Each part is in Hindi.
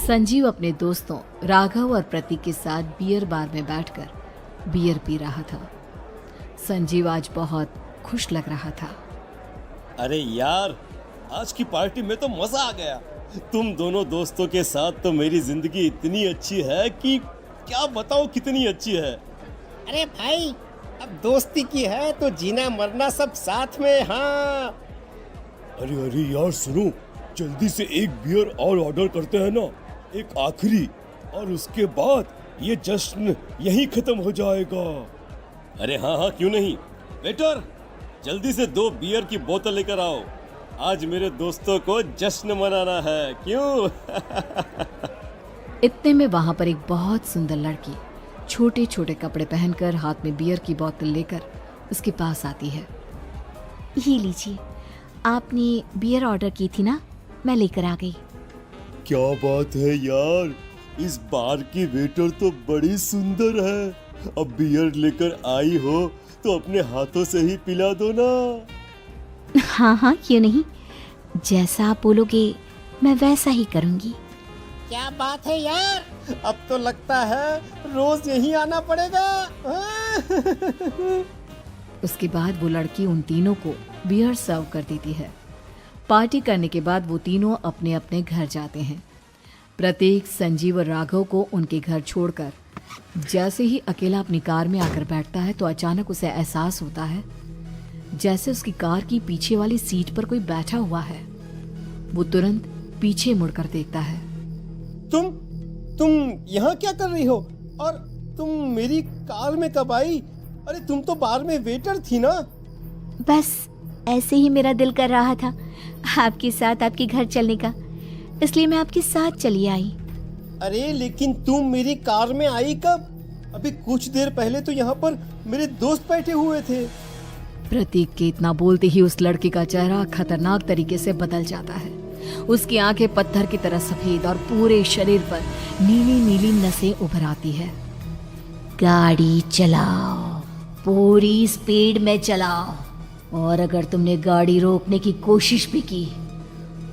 संजीव अपने दोस्तों राघव और प्रतीक के साथ बियर बार में बैठकर बियर पी रहा था। संजीव आज बहुत खुश लग रहा था। अरे यार, आज की पार्टी में तो मजा आ गया। तुम दोनों दोस्तों के साथ तो मेरी जिंदगी इतनी अच्छी है कि क्या बताऊं कितनी अच्छी है। अरे भाई, अब दोस्ती की है तो जीना मरना सब साथ में। हाँ अरे यार सुनो, जल्दी से एक बियर और ऑर्डर करते हैं ना, एक आखिरी, और उसके बाद ये जश्न यहीं खत्म हो जाएगा। अरे हाँ, क्यों नहीं। वेटर, जल्दी से 2 बियर की बोतल लेकर आओ। आज मेरे दोस्तों को जश्न मनाना है, क्यों? इतने में वहां पर एक बहुत सुंदर लड़की छोटे छोटे कपड़े पहनकर हाथ में बियर की बोतल लेकर उसके पास आती है। ये लीजिए, आपने बियर ऑर्डर की थी ना, मैं लेकर आ गई। क्या बात है यार, इस बार की वेटर तो बड़ी सुंदर है। अब बियर लेकर आई हो तो अपने हाथों से ही पिला दो ना। हाँ, क्यों नहीं, जैसा आप बोलोगे मैं वैसा ही करूँगी। क्या बात है यार, अब तो लगता है रोज यहीं आना पड़ेगा। उसके बाद वो लड़की उन तीनों को बियर सर्व कर देती है। पार्टी करने के बाद वो तीनों अपने अपने घर जाते हैं। प्रतीक, संजीव और राघव को उनके घर छोड़कर जैसे ही अकेला अपनी कार में आकर बैठता है तो अचानक उसे एहसास होता है जैसे उसकी कार की पीछे वाली सीट पर कोई बैठा हुआ है। वो तुरंत पीछे मुड़कर देखता है। तुम यहाँ क्या कर रही हो? और तुम मेरी कार में कब आई? अरे तुम तो बार में वेटर थी ना। बस ऐसे ही मेरा दिल कर रहा था आपके साथ आपके घर चलने का, इसलिए मैं आपके साथ चली आई। अरे लेकिन तुम मेरी कार में आई कब? अभी कुछ देर पहले तो यहाँ पर मेरे दोस्त बैठे हुए थे। प्रतीक के इतना बोलते ही उस लड़के का चेहरा खतरनाक तरीके से बदल जाता है। उसकी आंखें पत्थर की तरह सफेद और पूरे शरीर पर नीली नीली नसें उभर आती है। गाड़ी चलाओ, पूरी स्पीड में चलाओ, और अगर तुमने गाड़ी रोकने की कोशिश भी की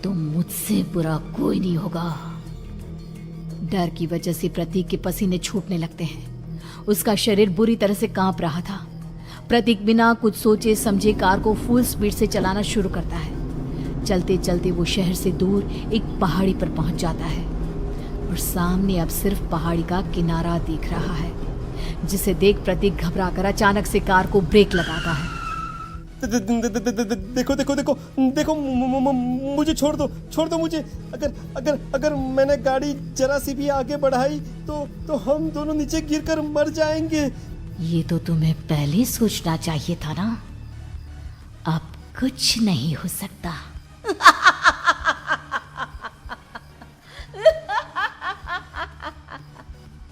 तो मुझसे बुरा कोई नहीं होगा। डर की वजह से प्रतीक के पसीने छूटने लगते हैं। उसका शरीर बुरी तरह से कांप रहा था। प्रतीक बिना कुछ सोचे समझे कार को फुल स्पीड से चलाना शुरू करता है। चलते चलते वो शहर से दूर एक पहाड़ी पर पहुंच जाता है और सामने अब सिर्फ पहाड़ी का किनारा दिख रहा है, जिसे देख प्रतीक घबराकर अचानक से कार को ब्रेक लगाता है। देखो देखो देखो देखो, मुझे छोड़ दो मुझे। अगर मैंने गाड़ी जरा सी भी आगे बढ़ाई तो हम दोनों नीचे गिरकर मर जाएंगे। ये तो तुम्हें पहले सोचना चाहिए था ना। अब कुछ नहीं हो सकता।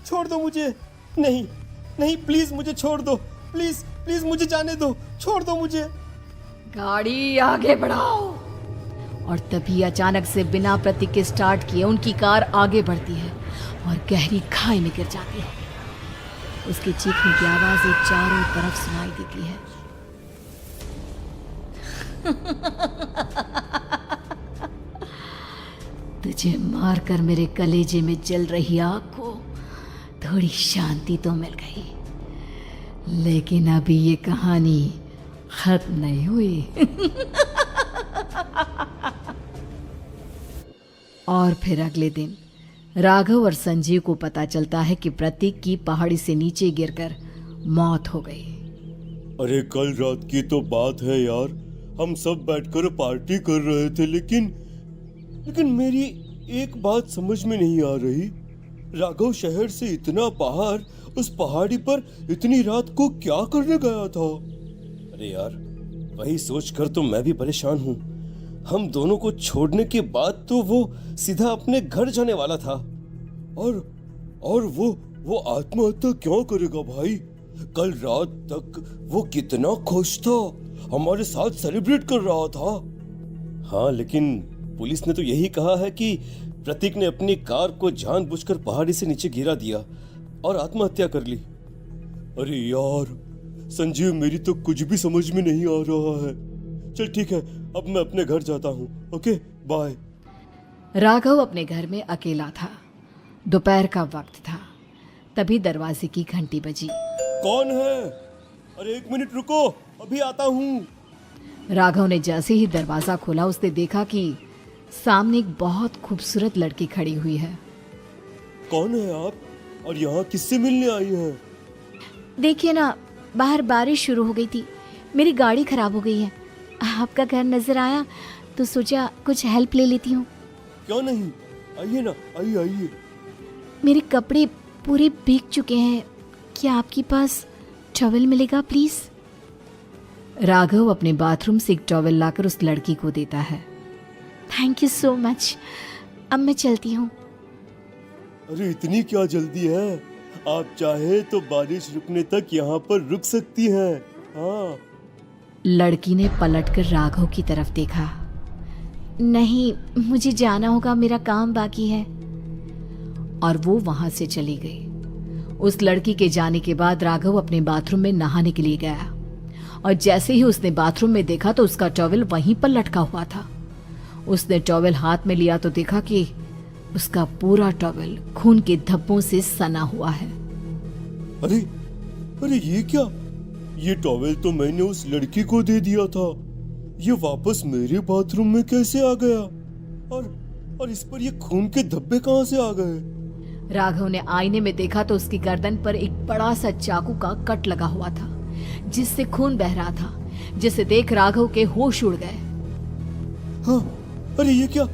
छोड़ दो मुझे। नहीं प्लीज मुझे छोड़ दो। प्लीज मुझे जाने दो। छोड़ दो मुझे। गाड़ी आगे बढ़ाओ। और तभी अचानक से बिना प्रतीक के स्टार्ट किए उनकी कार आगे बढ़ती है और गहरी खाई में गिर जाती है। उसके चीखने की आवाजें चारों तरफ सुनाई देती है। तुझे मारकर मेरे कलेजे में जल रही आग को थोड़ी शांति तो मिल गई, लेकिन अभी ये कहानी खत्म नहीं हुई। और फिर अगले दिन राघव और संजीव को पता चलता है कि प्रतीक की पहाड़ी से नीचे गिरकर मौत हो गई। अरे कल रात की तो बात है यार, हम सब बैठकर पार्टी कर रहे थे, लेकिन मेरी एक बात समझ में नहीं आ रही। राघव शहर से इतना बाहर उस पहाड़ी पर इतनी रात को क्या करने गया था? अरे यार, वही सोचकर तो मैं भी परेशान हूँ। हम दोनों को छोड़ने के बाद तो वो सीधा अपने घर जाने वाला था, और वो आत्महत्या क्यों करेगा भाई? कल रात तक वो कितना खुश था, हमारे साथ सेलिब्रेट कर रहा था। हाँ, लेकिन पुलिस ने तो यही कहा है कि प्रतीक ने अपनी कार को जानबूझकर पहाड़ी से नीचे गिरा दिया और आत्महत्या कर ली। अरे यार संजीव, मेरी तो कुछ भी समझ में नहीं आ रहा है। चल ठीक है, अब मैं अपने घर जाता हूँ। Okay, bye. राघव अपने घर में अकेला था। दोपहर का वक्त था। तभी दरवाजे की घंटी बजी। कौन है? अरे 1 मिनट रुको, अभी आता हूँ। राघव ने जैसे ही दरवाजा खोला उसने देखा कि सामने एक बहुत खूबसूरत लड़की खड़ी हुई है। कौन है आप और यहाँ किससे मिलने आई हैं? देखिए ना, बाहर बारिश शुरू हो गई थी, मेरी गाड़ी खराब हो गई है। आपका घर नजर आया तो सोचा कुछ हेल्प ले लेती हूँ। क्यों नहीं, आइए ना, आइए आइए। मेरे कपड़े पूरे भीग चुके हैं, क्या आपके पास टॉवल मिलेगा प्लीज? राघव अपने बाथरूम से एक टॉवल लाकर उस लड़की को देता है। थैंक यू सो मच, अब मैं चलती हूँ। अरे इतनी क्या जल्दी है? आप चाहे तो बारिश रुकने तक यहाँ पर रुक सकती हैं। हाँ। लड़की ने पलटकर राघव की तरफ देखा। नहीं, मुझे जाना होगा, मेरा काम बाकी है। और वो वहां से चली गई। उस लड़की के जाने के बाद राघव अपने बाथरूम में नहाने के लिए गया और जैसे ही उसने बाथरूम में देखा तो उसका टॉवल वहीं पर लटका हुआ था। उसने टॉवल हाथ में लिया तो देखा कि उसका पूरा टॉवल खून के धब्बों से सना हुआ है। अरे अरे ये क्या? ये टॉवेल तो मैंने उस लड़की को दे दिया था। ये वापस मेरे बाथरूम में कैसे आ गया? और इस पर ये खून के धब्बे कहां से आ गए? राघव ने आईने में देखा तो उसकी गर्दन पर एक बड़ा सा चाकू का कट लगा हुआ था जिससे खून बह रहा था, जिसे देख राघव के होश उड़ गए। हाँ, अरे ये क्या?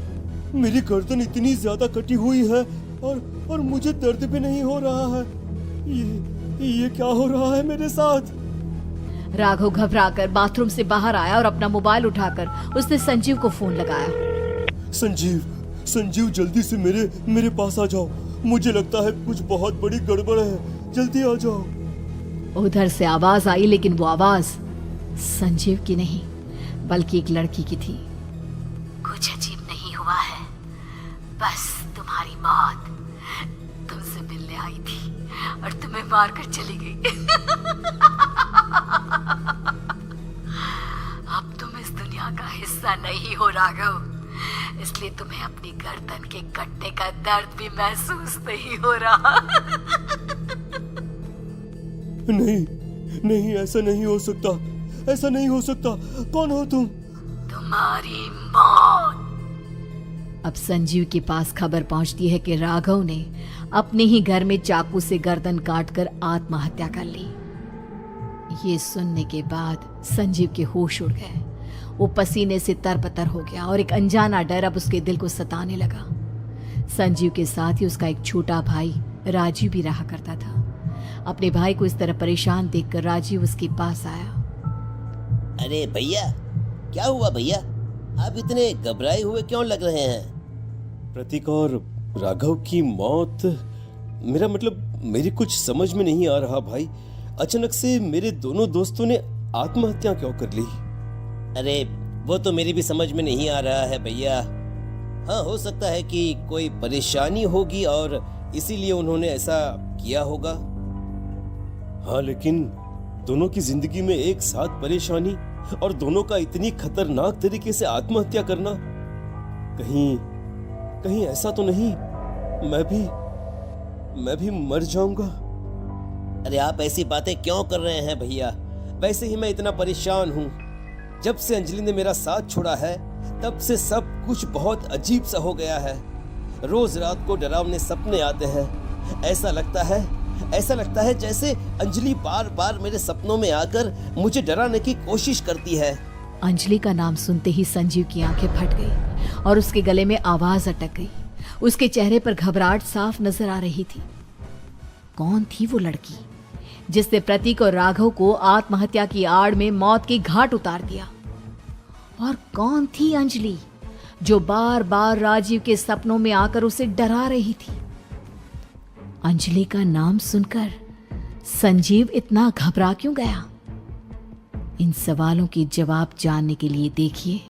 मेरी गर्दन इतनी ज्यादा कटी हुई है और मुझे दर्द भी नहीं हो रहा है। ये क्या हो रहा है मेरे साथ? राघव घबराकर बाथरूम से बाहर आया और अपना मोबाइल उठाकर उसने संजीव को फोन लगाया। संजीव जल्दी से मेरे पास आ जाओ। मुझे लगता है कुछ बहुत बड़ी गड़बड़ है, जल्दी आ जाओ। उधर से आवाज आई, लेकिन वो आवाज संजीव की नहीं बल्कि एक लड़की की थी। कुछ अजीब नहीं हुआ है, बस तुम्हारी मौत तुमसे मिलने आई थी और तुम्हें मारकर चली गई। अब तुम इस दुनिया का हिस्सा नहीं हो राघव, इसलिए तुम्हें अपनी गर्दन के कटने का दर्द भी महसूस नहीं हो रहा। नहीं, ऐसा नहीं हो सकता, ऐसा नहीं हो सकता। कौन हो तुम? तुम्हारी मौत। अब संजीव के पास खबर पहुंचती है कि राघव ने अपने ही घर में चाकू से गर्दन काटकर आत्महत्या कर ली। ये सुनने के बाद संजीव के होश उड़ गए। वो पसीने से तरबतर हो गया और एक अनजाना डर अब उसके दिल को सताने लगा। संजीव के साथ ही उसका एक छोटा भाई राजीव भी रहा करता था। अपने भाई को इस तरह परेशान देखकर राजीव उसके पास आया। अरे भैया, क्या हुआ भैया? आप इतने घबराए हुए क्यों लग रहे हैं? प्रतीक और राघव की मौत, मेरा मतलब मेरी कुछ समझ में नहीं आ रहा भाई। अचानक से मेरे दोनों दोस्तों ने आत्महत्या क्यों कर ली? अरे वो तो मेरी भी समझ में नहीं आ रहा है भैया। हाँ, हो सकता है कि कोई परेशानी होगी और इसीलिए उन्होंने ऐसा किया होगा। हाँ, लेकिन दोनों की जिंदगी में एक साथ परेशानी और दोनों का इतनी खतरनाक तरीके से आत्महत्या करना, कहीं ऐसा तो नहीं मैं भी मर जाऊंगा? अरे आप ऐसी बातें क्यों कर रहे हैं भैया? वैसे ही मैं इतना परेशान हूँ। जब से अंजलि ने मेरा साथ छोड़ा है तब से सब कुछ बहुत अजीब सा हो गया है। रोज रात को डरावने सपने आते हैं। ऐसा लगता है जैसे अंजलि बार बार मेरे सपनों में आकर मुझे डराने की कोशिश करती है। अंजलि का नाम सुनते ही संजीव की आंखें फट गई और उसके गले में आवाज अटक गई। उसके चेहरे पर घबराहट साफ नजर आ रही थी। कौन थी वो लड़की जिसने प्रतीक और राघव को आत्महत्या की आड़ में मौत के घाट उतार दिया? और कौन थी अंजलि जो बार बार राजीव के सपनों में आकर उसे डरा रही थी? अंजलि का नाम सुनकर संजीव इतना घबरा क्यों गया? इन सवालों के जवाब जानने के लिए देखिए